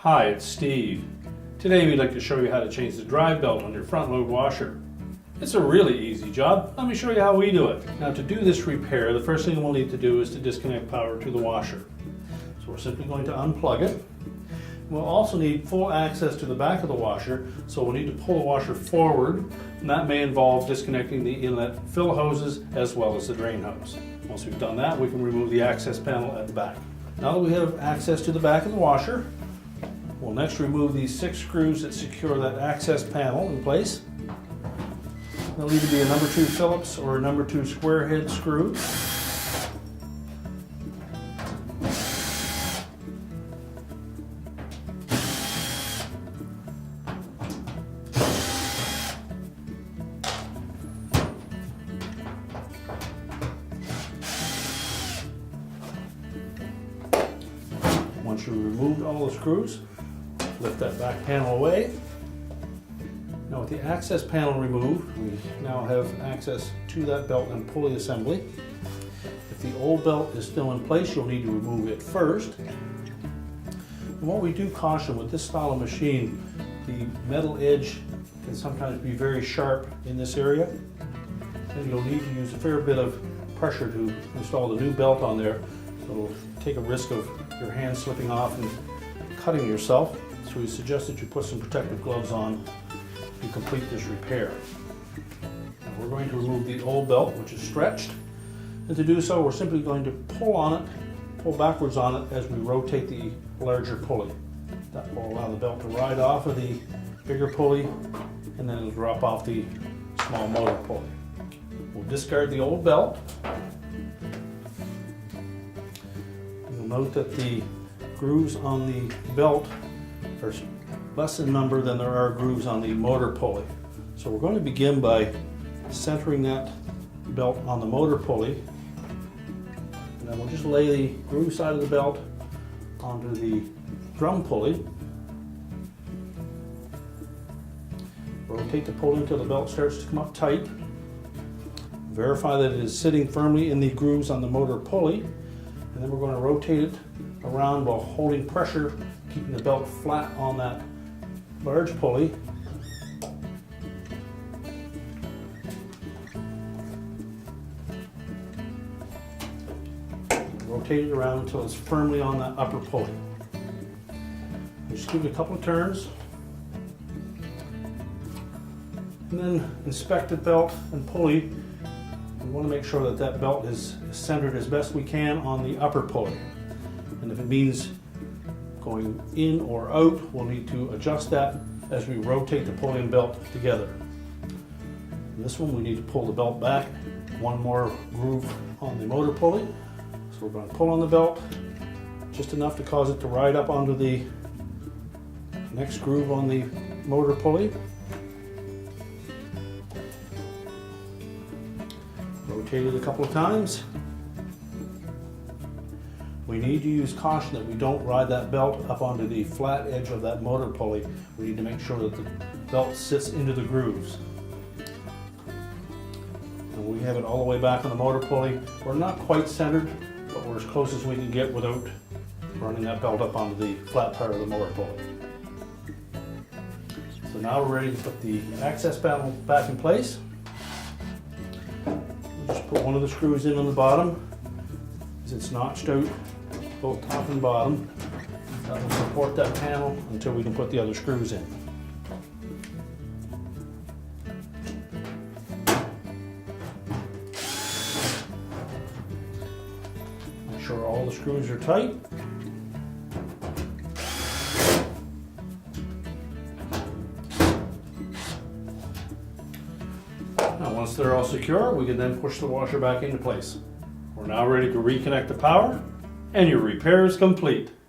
Hi, it's Steve. Today we'd like to show you how to change the drive belt on your front load washer. It's a really easy job. Let me show you how we do it. Now to do this repair, the first thing we'll need to do is to disconnect power to the washer. So we're simply going to unplug it. We'll also need full access to the back of the washer, so we'll need to pull the washer forward, and that may involve disconnecting the inlet fill hoses as well as the drain hose. Once we've done that, we can remove the access panel at the back. Now that we have access to the back of the washer, we'll next remove these 6 screws that secure that access panel in place. They'll either be a number 2 Phillips or a number 2 square head screw. Once you've removed all the screws, lift that back panel away. Now with the access panel removed, we now have access to that belt and pulley assembly. If the old belt is still in place, you'll need to remove it first. And what we do caution with this style of machine, the metal edge can sometimes be very sharp in this area, and you'll need to use a fair bit of pressure to install the new belt on there. So it'll take a risk of your hand slipping off and cutting yourself. So we suggest that you put some protective gloves on to complete this repair. Now we're going to remove the old belt, which is stretched. And to do so, we're simply going to pull on it, pull backwards on it as we rotate the larger pulley. That will allow the belt to ride off of the bigger pulley, and then it'll drop off the small motor pulley. We'll discard the old belt. You'll note that the grooves on the belt are less in number than there are grooves on the motor pulley. So we're going to begin by centering that belt on the motor pulley, and then we'll just lay the groove side of the belt onto the drum pulley. Rotate the pulley until the belt starts to come up tight. Verify that it is sitting firmly in the grooves on the motor pulley, and then we're going to rotate it around while holding pressure, keeping the belt flat on that large pulley. Rotate it around until it's firmly on that upper pulley. Just give it a couple of turns, and then inspect the belt and pulley. We want to make sure that that belt is centered as best we can on the upper pulley. And if it means going in or out, we'll need to adjust that as we rotate the pulley and belt together. In this one, we need to pull the belt back, one more groove on the motor pulley. So we're going to pull on the belt just enough to cause it to ride up onto the next groove on the motor pulley. Rotate it a couple of times. We need to use caution that we don't ride that belt up onto the flat edge of that motor pulley. We need to make sure that the belt sits into the grooves. And we have it all the way back on the motor pulley. We're not quite centered, but we're as close as we can get without running that belt up onto the flat part of the motor pulley. So now we're ready to put the access panel back in place. We'll just put one of the screws in on the bottom, as it's notched out both top and bottom. That will support that panel until we can put the other screws in. Make sure all the screws are tight. Now once they're all secure, we can then push the washer back into place. We're now ready to reconnect the power, and your repair is complete.